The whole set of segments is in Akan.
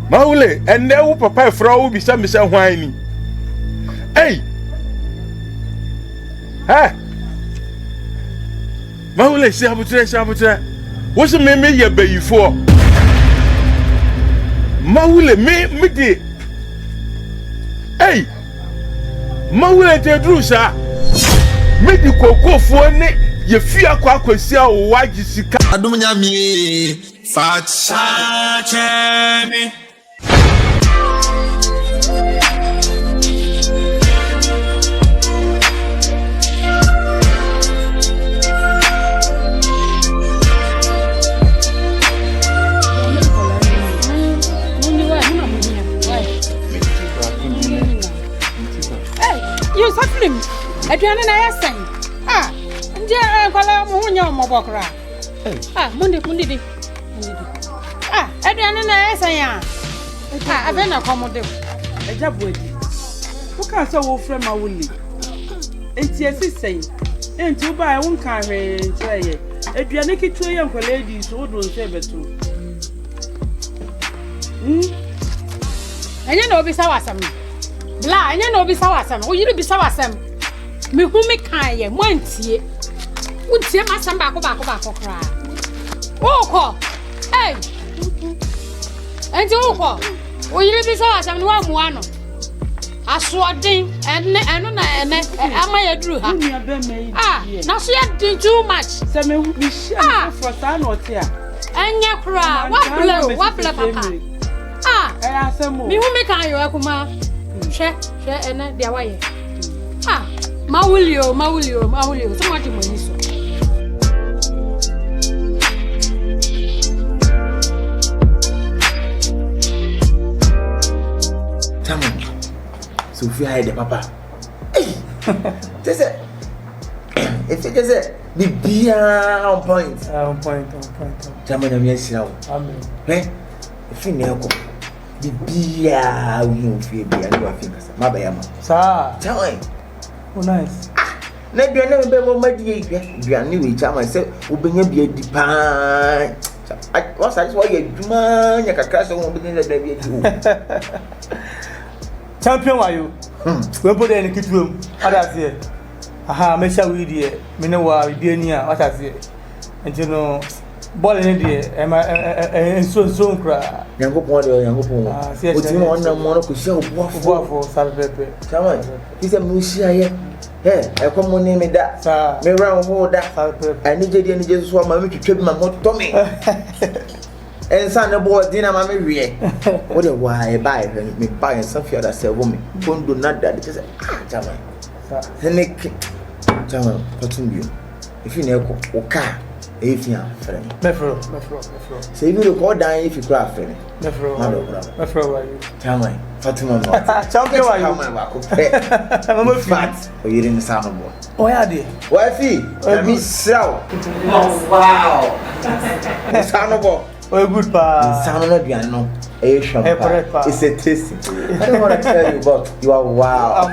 Maule, and there will papa frau be some whiny. Hey! Ha! Maule, Sabutra. What's the name you bay for? Maule, me de. Hey! Maule, the drusa. Make the cocoa for ne, ye fear quacksia or why you see. Adom Nyame, faky3. You suffering? I don't know. Ah, dear, Mobokra. Ah, Monday. Ah, I don't know. I've been accommodate. A job with you. Who can't so friend my woolly? It's yes, saying, and to buy one car and try it. If you are naked to young ladies, who don't say it too. And you know, be sawasam. Blah, and you know, be sawasam. Oh, you be sawasam. Me who make kind, once ye. Would see my son back. Oh, hey, and you call. Will you be sawasam one? I saw a ding and I drew her. Ah, now she had been too much. Some we share for son or tear. And ya cry, what blow, papa. Ah, I asked him, me who make I your kuma. Share, and their way. Ah, Maulio, so much money. Sophia had the papa. Hey, just it. If it is it, the beer on point. German, I'm yes now. Amen. Eh? If you know, the beer will feel beer. You are famous. My bayama. Sir, tell him. Oh, nice. Let you never be able to make you are new. Which I myself will bring a beer deep. What's that? Why you do man? You can crash on within the baby. Champion, are you? We put in the kitchen room. What I say? Aha, make sure we do. Me know what we do here. What I say? And you know, ball in the and so cry. Young people, young people. What you want? No more to show. What for? Salve. Come on. He's a musician here. Hey, I come on name that. Me round hold that. I need you. Need you. So I'm to trip my motor Tommy. And son the boy dinner mammy re. What a why buy me buy some fear that say woman. Don't do not that. Just German. Nick German, cotton you. If you know car, if you are friend. Mefro. Say you look all down if you cry friend. Mefro, German, Fatima. Champion, why you fat or you didn't sound boy. Oh, yeah, dear. Wifey, let me sell. Wow. Soundable. Oh, good pa. Sound of piano. It's a tasty. I don't want to tell you, but you are wow.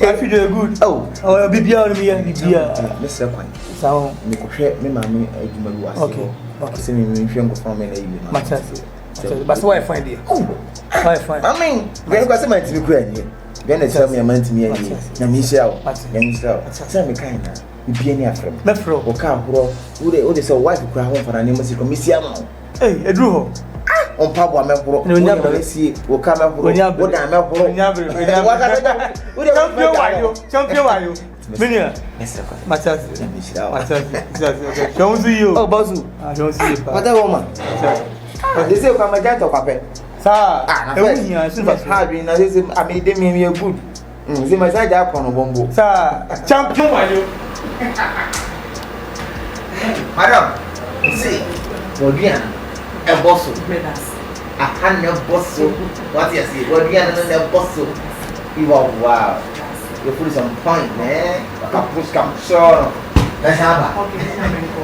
I feel good. Oh, be beyond me and be Mr. Point. So, me mammy, okay. See me if you go from me. But why I find it? Oh, I find. I mean, when I my to be great, then they tell me a man to me and Michelle. Tell me kind of. You be any afraid. Mefro, or can't grow. Would they say, why to cry home for an embassy commission? Hey, a drew. On Papa Mepro, no, never see, will come up with what I'm up for. Champion, are you? Minia, Mr. Don't see you. Oh, Basu, I don't see you. What a woman. They say, come again to Papa. Sir, I mean, I made them a good. See my side up on a bombo. Sir, champion, are you? Madam, see, Bodiana, a boss, a hand of boss. What you see, Bodiana and a boss. You are wow. You put some point, eh? A push come sure. Let's have it.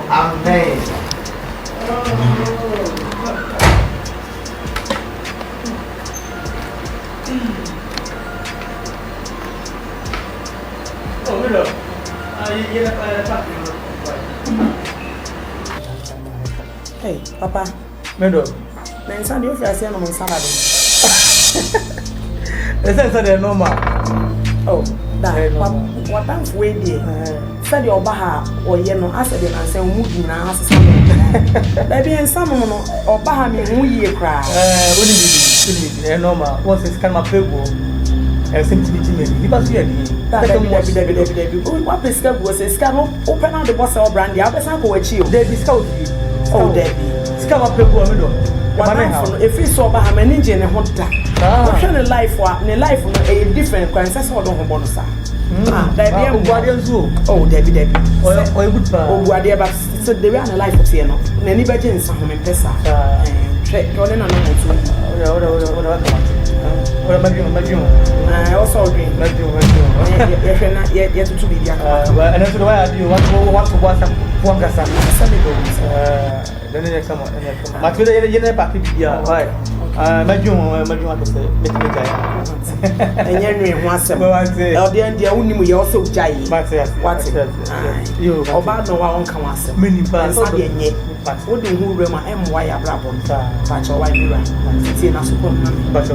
Amen. Oh, hello. Hey, Papa. Medo. Men san you feel say no man salad. They say normal. Oh, that what time way there. Said your baha or yeno as a man say moving now as baby and some or baha me who ye cry. What is it? Normal. Once it's kind of people. Simply Jimmy. You pass here. What the scab was a scab open out the boss or brandy. I was not going to chill. They discount you. Oh, Debbie. Scab up people. If we saw Baham and Indian and hot time. What's your life? What life a different crimes? That's all on bonus. Debbie, oh, Debbie. Or a good bar. Oh, what dear, but so they ran a life of Siena. Anybody in some in Pessa. Check your name. I also agree. Yet to be young. And that's why I do want to watch one gas. Then they come on. But today, you never keep here. Right. My say, and Henry wants the end, the only we also jay. What's you about no one can answer. Many parts of the yet. But what do you remember? M. Y. Abrabon, such a white mirror. See, I suppose, but so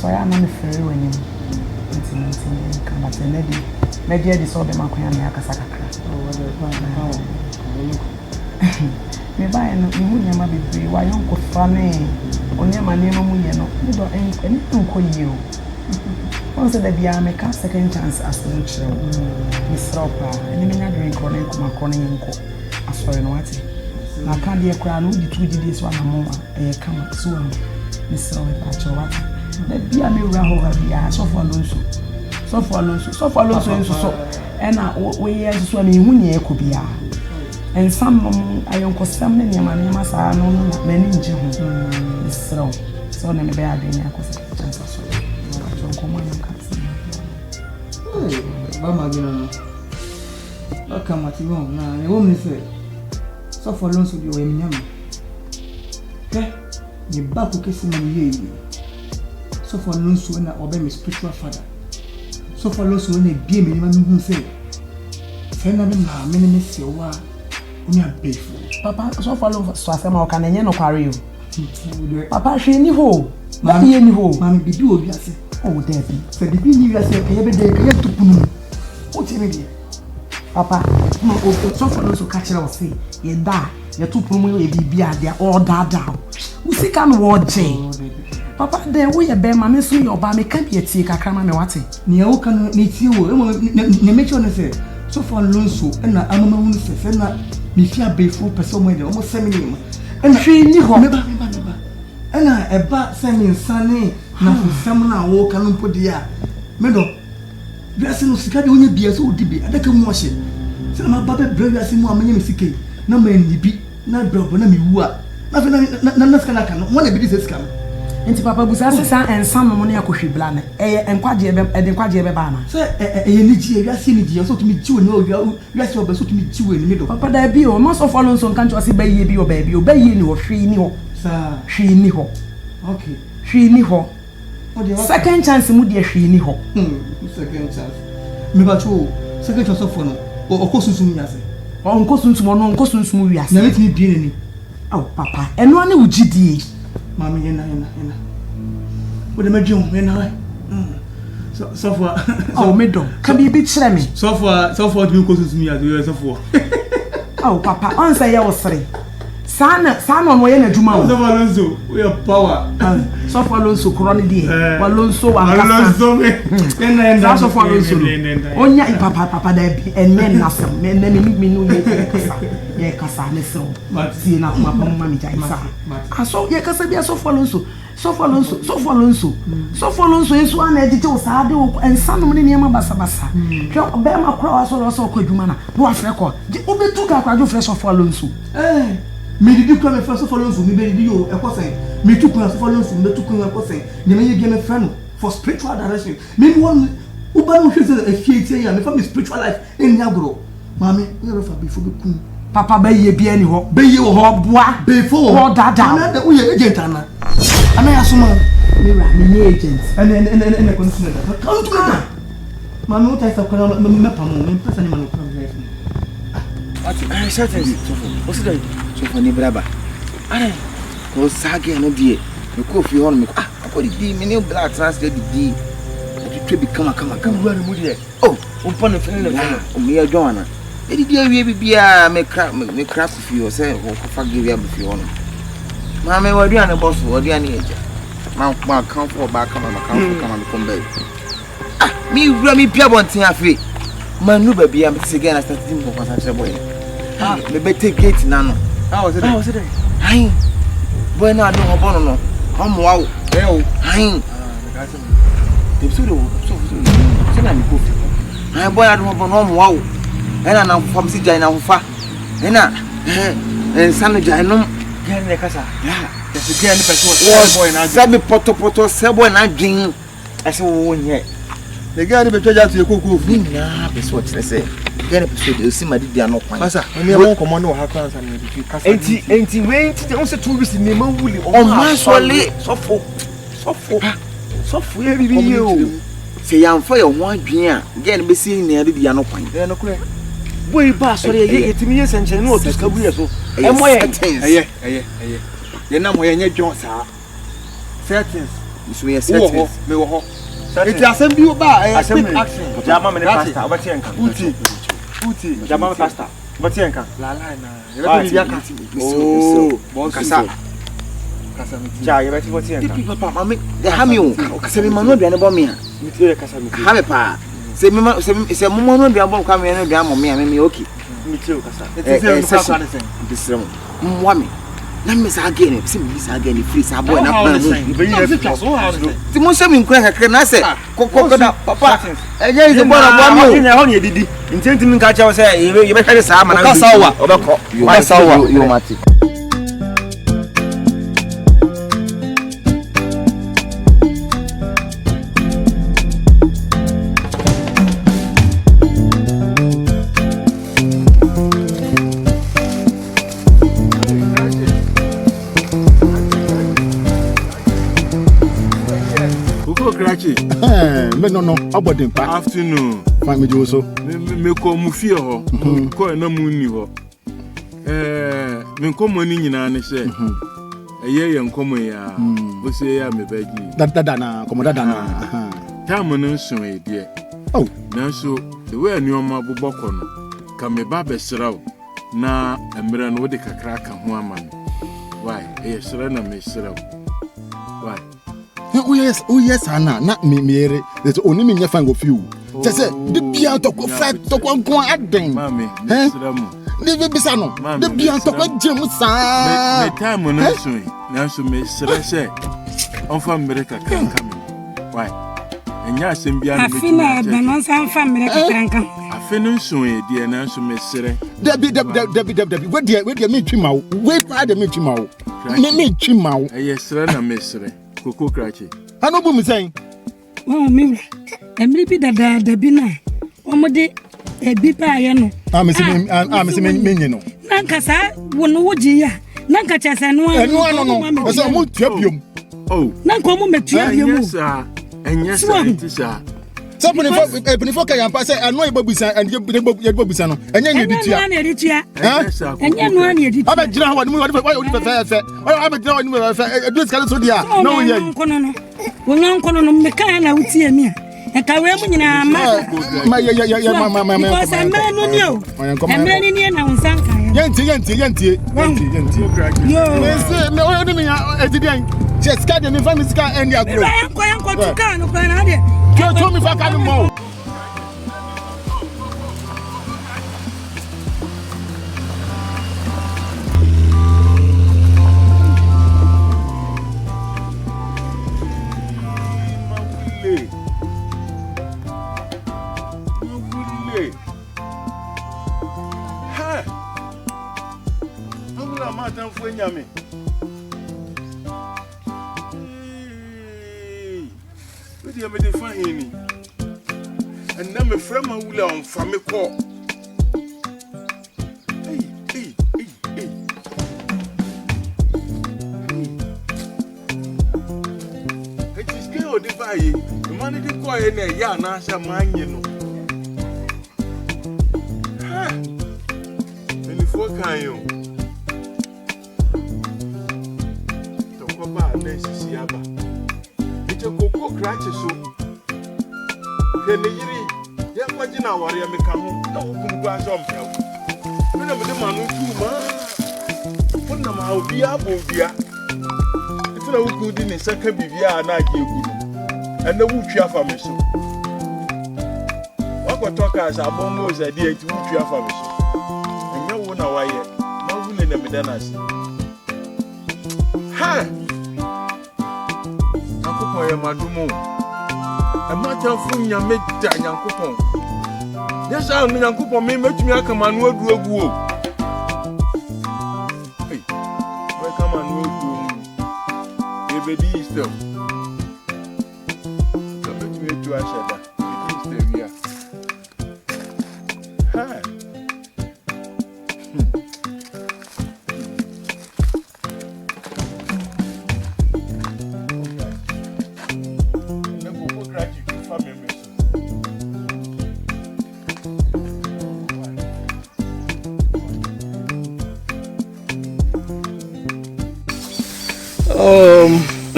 I am not free when you come back and maybe I disorder my queen. Maybe I know you be why uncle funny only my name you don't anything for you. Once the beer make a second chance as natural. Miss Roper, and you may drink on my corning as for what I can't be a crown with the 2 days one more a come soon. Miss Roper, what? The beer may run so for Alonso. So for Alonso, so and we as swimming when you could be. And some I uncle some many mamas are no many in June. So never bear the Yakos. Mama, not come at you now. A woman said, so for Alonso, you were young. Okay, you back to kiss him. So for Alonso, when I obey my spiritual father. So for Alonso, when they be me, who say, send them now, many miss your war. We are grateful. Papa, so for Alonso, so I say, I can no carry you. Papa, she any hole. Mammy, any hole. Mammy, be do you say, oh, Debbie. So the being you say, every day, I have to put. What's it? Papa, so for Alonso, catch it or say, you die, you're too promo, you be there, all that down. We see can watch. Papa, there we are bear mammy, so your bammy can't be a tea, I can't remember what it. Neo can meet you, make sure say, so for Alonso, and I'm a woman says, and not me fear before person when almost 7 years. And she knew never. And I a bad sending sunny, now some now walk and put the air. Meadow, dressing of Sicadi only be as old to be, I can wash it. So my baby brother as more many sick, no man be, not drop on me who are. Nothing can one of these scam. Into Papa Busasa and some money I could plan, and Quadia and Quadia Bana. Sir, a Nigeria, so to me, two no, yes, so to me, two in the middle. Papa, there be or must of Alonso country as a baby or baby, obey you or free new. Sir, she knew. Okay, she knew. Second chance, Moody, she knew. Second chance. Maybe second chance of phone or costumes, or on costumes, one costumes, movies. Now let me be any. Oh, Papa, and one who GD. Mammy, and what am I doing? So for oh, middle can be a bit slammy. So for you go to me as you are so for. Oh, Papa, answer your 3. Son on way in a Juma. We have power. so for Alonso korone die Alonso wa Alonso me so for Alonso onya papa da bi enen nasem me no ye kasa ne so tie na kuma pamma mi jai sa aso ye kasa bi so for Alonso yesu ana edite o saade o ensanom ne niam basa hwe be ma kora wa so kwadwuma na no afre ko obetu ka kwadwo fresh of Alonso me didi kwa me fresh of Alonso me be didi yo ekosen me tu kwa of Alonso me tu kwa ekosen ne me ye me friend for spiritual direction me won uba no hwe say afie ya me for me spiritual life en ya gro mama we refa before be kun papa be ye bia ni ho be ye ho boa before ho dada na we ye agent ana ya suma mira me agent and consumer come to mama what I say ko me pamo me pesa ni manu kwa life I said what's that so for ni braba are ko sage no die me ko fi hon me ko di me ni black translate di to be kama wura mu die oh umpa no fene o me ya joana e di awie bibia me craft fi o say ko fa give ya fi hon mama wadu an boss wadu an eja ma kan for ba kama me come back me wura me pia bonten afi manu ba bia me say again I started to go for boy me better gate na no how was it hein boy na no hobo no omo wa o hein so na mi ko fi hein boy na no hobo no omo wa o ena na fam si jai na hofa ena sanu jai no gen ne kasa the gen person boy na sabi poto se boy na dwin ase wo nye the guy be twaja to ekoko fi na be so tere se gen person de si madi dia no kwan kasa me won komo no ha kwan san ne kasa enti we enti on se tourist ni ma wuli on ma sole sofo ye bibi yo se yan fa ye ho adwen a gen be si ne ade dia no kwan e no kure boy ba sore ye etimi ye senche no otuska bu ye so e mo ye ye na mo ye nya dwon sa settings so ye settings me wo ho it asem bi ba quick action jama me pasta obati enka uti jama me pasta obati enka la na ye be bi aka oh bon kasa ja ye be ti obati enka papa mama de hamio kasa me manu aduane bo me a mi tire kasa mi ha me pa se mo manu aduane bo kwa me no aduane mo me a me okay mi tire kasa it is no kasa de sen mo me na me sa again se me sa again free sa boy na plan mu ti mo se mi nkura kakra na se kokoda papa enye is boy na boy mi na ho ne didi intenti mi nka cha se ye be hwere sa ma na kasawa obekọ kasawa yo mati no abodin pa afternoon fa me jo so me ko mu fie ho ko na mu ni ho me ko mo ni nyina ne se eye nkomo ya o se ya me baji dada na komoda na ta mo no so e de oh na so the way ni oma boboko no ka me ba be sraw na emre no de kakra ka ho ama no why eye sra na me sraw why oh yes ana na me there's only me nya fan go fiu just say the bia to ko fa to ko nko aden mami sramu de bisa no de bia to ko gem sa me time no so na so me sra se on fa america kan kan why enya asem bia no be afina be no san fa america kan kan afinu so e de na so me sra de we de me twima wo we pa de me twima wo me twima wo eye sra na me sra koko krachi ano bu mi sen oh mi emri bi dada bi na omode ebi pa ye no me se me nyi no nanka sa wono woji ya nanka chese no no so mu tua biom oh nanka mo metua biom enya sa tisa so penifo ka yampa say ano ibabusa and ye babusa no enya nye ditua enya no ani ditua aba jira ho wani fe aba jira wani fe do skale so dia no ye wonyan kono no me kan na wutie mi a ka we mu nyina ma ya ko sa me no ni o emre ni na unsan kan Yanti. Yo. Me say me o ni me edian. Just card me family ska end ya grow. Yanko to kan no kan na de. You told me for can more. Madam Nyame. We dey me define ni. And na me friend ma wula on fa me call. Hey. It is get o dey buy. The man dey call e na ya na sha manye no. Ha. Ele for kan yo. Siaba. It's a cocoa cratch so. Can the yiri? Yes, what you know, warrior may come home. No, come grass on hell. When I'm the man who too, put them out via Bovia. It's no good in a second bivia and I give good. And the wood chair for me so. What could talk as our bombos idea to wood chair for me so. And you won't know why yet. No will in the Medanas. Ha! Yankopon ye madumo. E ma chanfu nyame da Yankopon. Yes, I know Yankopon me metumi aka manu adu agu o. Hey. We come anu adu. E be di still. So metumi etu ashada. It is still here. Ha.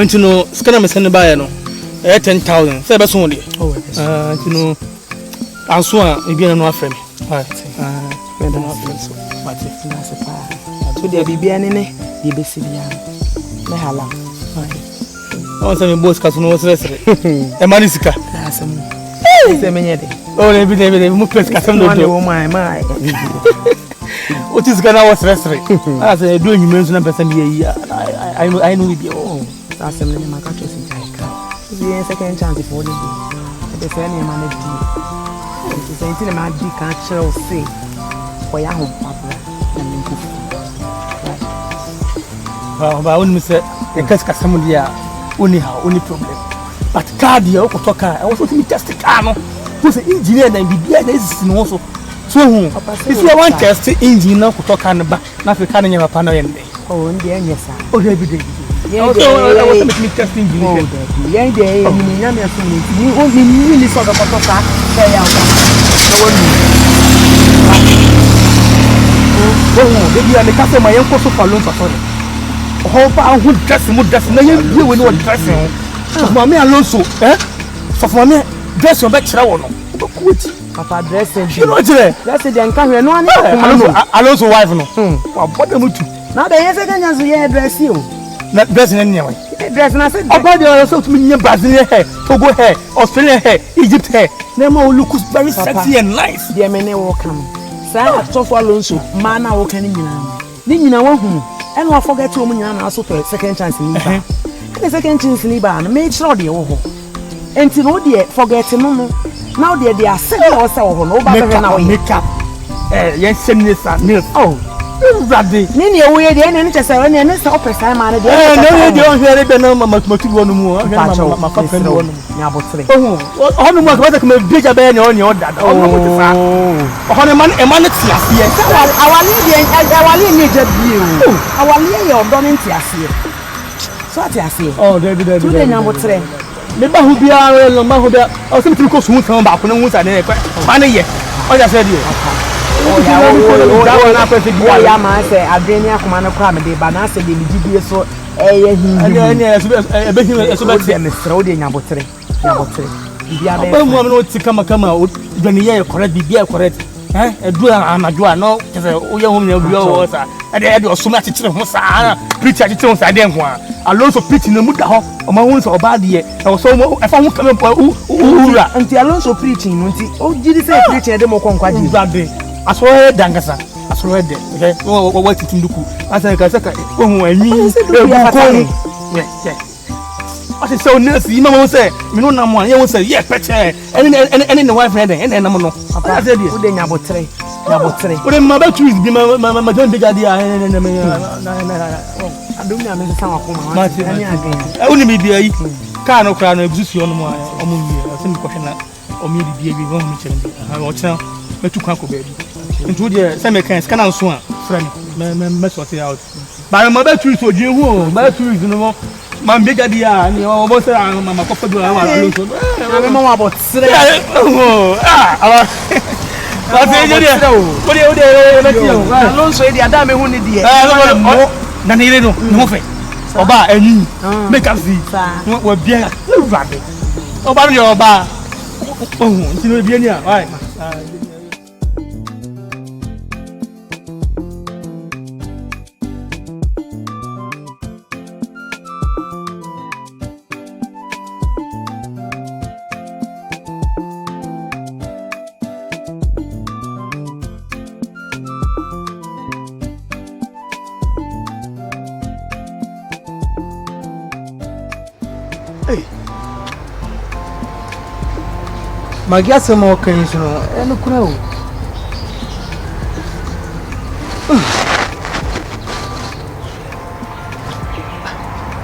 You know, scan me send buy no. 10,000. Say be so dey. You know, anso a e bi na no afre me. Right. Me da no afre so. But it's not so far. So there bibia ne dey be si bia. Me hala. I want some boss kaso no sere. E mani sika. Asem. Say me nyede. Oh, le bi mo press kaso no do. My. What is gonna was sere. As I do you mention na person dey I know we be. That's something in my country since I come. The second chance for the day. The same man of tea. It's the same thing my big culture say. For your home, Papa. But I wouldn't say the casca some dia only how only problem. But car the Okotoka, I also think just the car. Who's an engineer and be there is also. So if you want test the engine now Kotoka and back, not the canning of a panel end. Oh, and then yes, sir. Oh, every day. I was making testing. Yeah, they you only really sort of Kotoka. Oh, baby, and the customer, my uncle, so for loans for how who dress him, dress no you will not dress him. For me alone so, so for me, dress your back shower. Papa dress you know dress it and come here no one Alonso wife no what them to now the second chance you dress you not dressing anyway dress na say about the also to me Brazilian hair Togo hair Australian hair Egypt hair them all look very sexy and nice dear men walk come sir so for Alonso man na walk any nyina wo hu and we forget to nyina na so for second chance ni ba the second chance ni ba na make sure dey wo ho enti no dey forget no now they are selling ourselves no ba na we makeup yes semnesa nails oh brother nini e we dey na chese we na se opesa ma na dey no dey on here be na matu wonu mu ma fa friend wonu ni abotre oh no mo ka me bija be na oni order oh no mo ti fa oh no man e man ti asie awali ni je bi o awali e odo ni ti asie so ati asie oh dey tu dey na abotre me ba hu bia lo ma hu bia o se mi ko sun tan ba ko na hu sa ne pe ma ne ye o ja se di o ya na pe se bia ya ma se adreni akoma na kra me de ba na se de mi gidie so ye hin ni e be hin e so be se me sra o de nya botre bia be ba mu am no ti kama o dwani ye correct bia correct do anadwo no say o ye hom na bi o sa e de osoma chichire ho sa preach chichire ho sa de nko a alonso preach na mu da ho o ma hu so oba de e so e fa hu kame po ura anti alonso preaching no nti o jiri say preaching de mo kwankwaje zade aso he dangasa aso he de okay wo titinduku asa ka saka ohun anyi e ko ase so nurse yi mama say me no na mo an ye wo say ye peche any the wife friend and na mo no papa say de wo de nyabotre wo de ma ba choose bi ma don de gadi na me Adom Nyame se san akoma ani agen e woni mi dia yi ka no kra no ebusu no mo omo yi ase mi kohwe na omi di bia bi wo mi chere ha o chena metu kwa ko baby ntu de se me kan scan so a fra me sort it out ba ma ba choose oje hu ba choose no mo ma mbega dia ni o bo se ma ko fa do wa lo so na me ma bo tsire ala ba se je dia o de na ti o lo so e dia da me hu ni die na ni le no no fe oba anyi make up see wo bia rade oba ni oba ohun ti no bia ni a why Magia sama kan so no kura o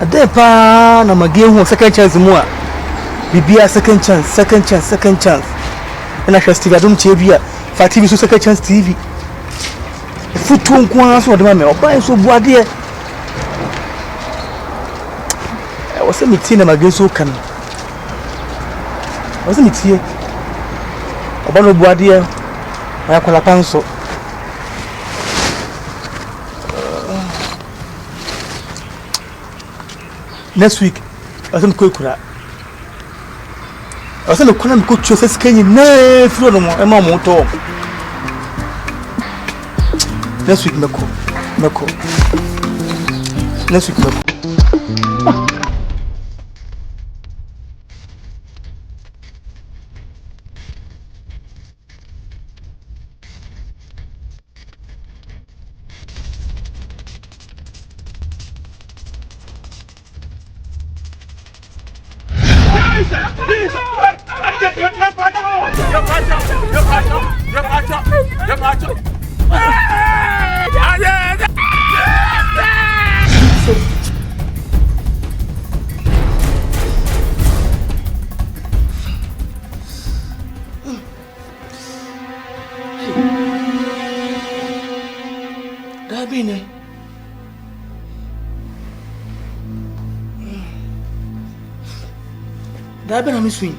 ade pa na magia hu second chance mu a bibia second chance na festival Adom Nyame fa TV so second chance TV futu nko so de ma me oba so buade e wose miti na magia so kan wose miti oba no buade e ya kwala panso next week asan ko kura asan ko na ko chose skanyi na firo no e ma mo to next week meko next week meko Dabe na mi swing.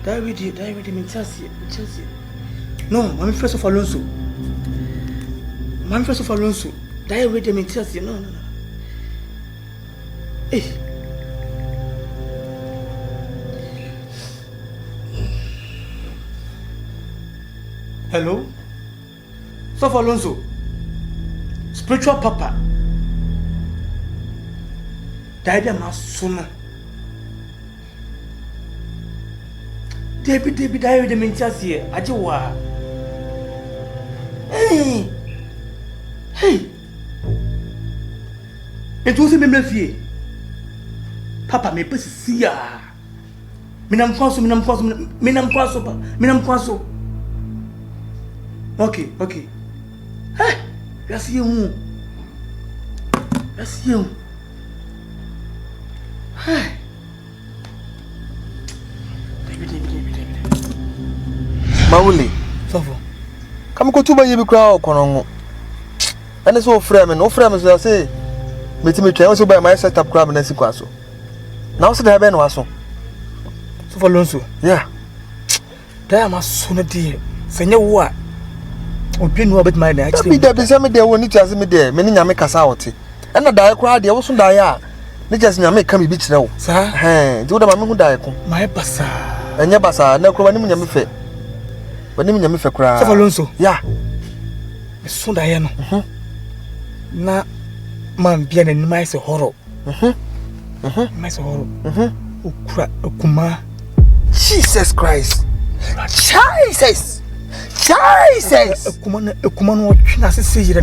David Chelsea. No, I'm first of Alonso. David Chelsea. No. Hey. Hello? Sof Alonso. Spiritual papa. David Masuna. David Chelsea. Ajiwa. Hey. Et tu sais même fie. Papa me pesi sia. Minam kwaso. Okay. Hey. Merci you. Hey. David. Mauli sofo kam ko tuba yebi kra okono ene so ofra me so say metimi twa so buy my setup kra me na sikwaso na so da be no aso sofo Alonso yeah da ma so na die senye wo a opinu obet my na actually bi da be se me de woni tiase me de me ni nyame kasa wote ena da kra de wo so da ya ne just nyame ka me bi kire wo Sa nti wo da ma me hu da ko my basa enye basa na kro ba nim nyame fe wani nyame fe kra so falonso ya so da ye no na man bia na nima ise horo my so horo okura okuma Jesus Christ Jesus okuma no otwena sese yire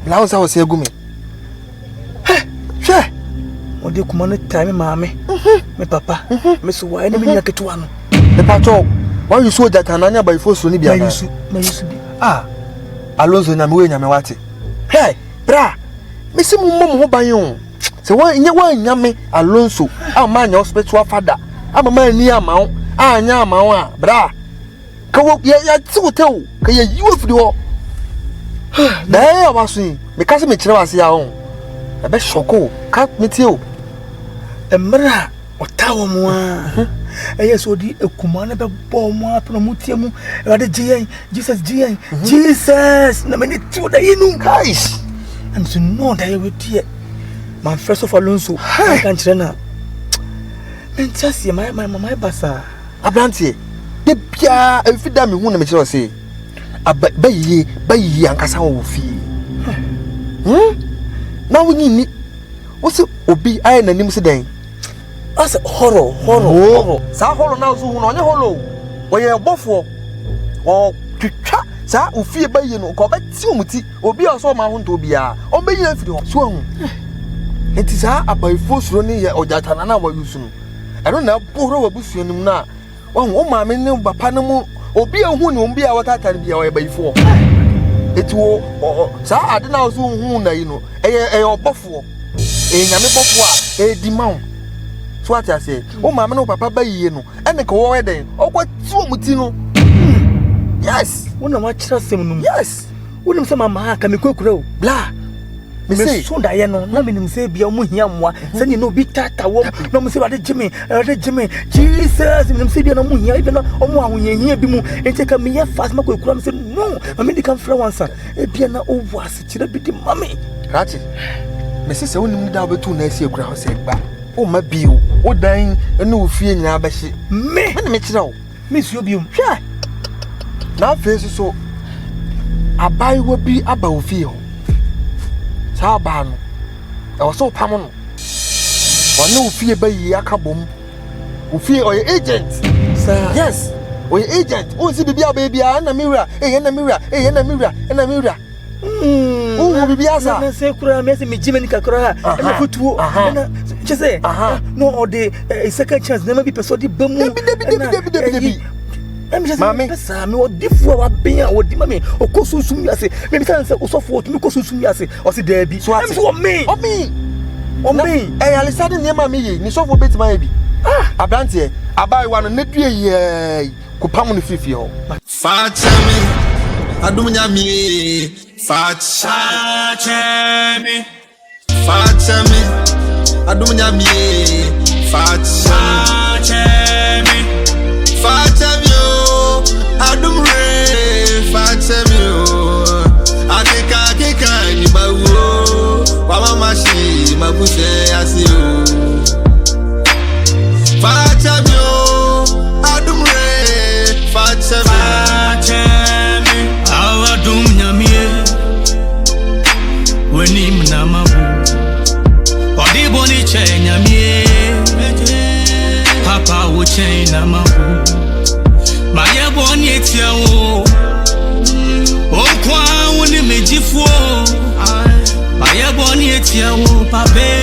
blouse was here gumi hwe odi okuma no time maame me papa me so wa enemy nya ketua no e pato why you so that ananya by force ni bia na yusu bi Alonso nyame we nyame wate hey bra me se mo ho ban yo se wa nyame Alonso amanya spiritual father amama ni amawo anya amawo a bra ka wo ya tiwotew ka ya yiwo fidi ho da ya waso me ka se me kire wase ya ho e be shoko ka metio emra otawo mo a eyeso di ekuma na be bo mo apno mutie mu e wade giyen Jesus na me ti oda yinu guys and so no da ye we man first of Alonso I can kire na men just my basa abrantie de bia efida me hu na me kire wase bayi ankasa wo fi na wo ni wo se obi aye nanim se den as horror sa horror na so hu no onye horror wo ye bofo o twitwa sa ofie bayi no ko beti omuti obi a so ma ho nto bia o bayi na firi ho so hu enti sa abaifo suro ni ye ojatana na wa yusu no ero na bohoro wa busuo nim na wo hu o ma me ne papa ne mu obi a hu ni obi a watata bia wo ye baifo eti wo sa ade na so hu na yi no eye obofo nyame bofo a di ma wo so what I say o ma me no papa bayi no ene ka wo eden okwati omuti no yes wona ma kira sem no yes wonim se mama aka me kwekura o bla me say so da ye no na me nim se bia mo hia moa se ni no bi tata wo na mo se wade jime Jesus me nim se bia na mo hia bi na o mo ahonyehia bi mu enti ka me ye fast ma kwekura me se no mama di kan fra wansa e bia na o wase kira bi di mama rati me se wonim ni da obetu na esi ekura ho se gba o ma biu o dan ene ofie nyina abehye me na me kira o me suo bium hwe na face so abai wo bi aba ofie ho sa ba no e wo so pam no wonu ofie bayi akabom ofie oye agent sir yes oye agent o si bibia bibia na miwura na miwura o bibia sa na se kura me se me jime ni kakura na futuo na chese no o de second chance na ma bi person di bamu debi mami pesa me odifu wa ben a odi mami okosunsun mi ase me bi san se osofo otumi kosunsun mi ase o si debi so ati o me alisade ne ma me yi ni sofo betima bi abrantie abai wa no ne due yi kopam no fifi ho faky3 Adom Nyame faky3 Adom Nyame faky3 Adom re faky3 akeka ni bawo wa mama shi mabuse asio faky3 Adom re faky3 Adom Nyame wenim na mabu odi boni che Nyame papa wo che na mabu maye boni etia wo o kwa woni mejifuo maye boni etia wo pabe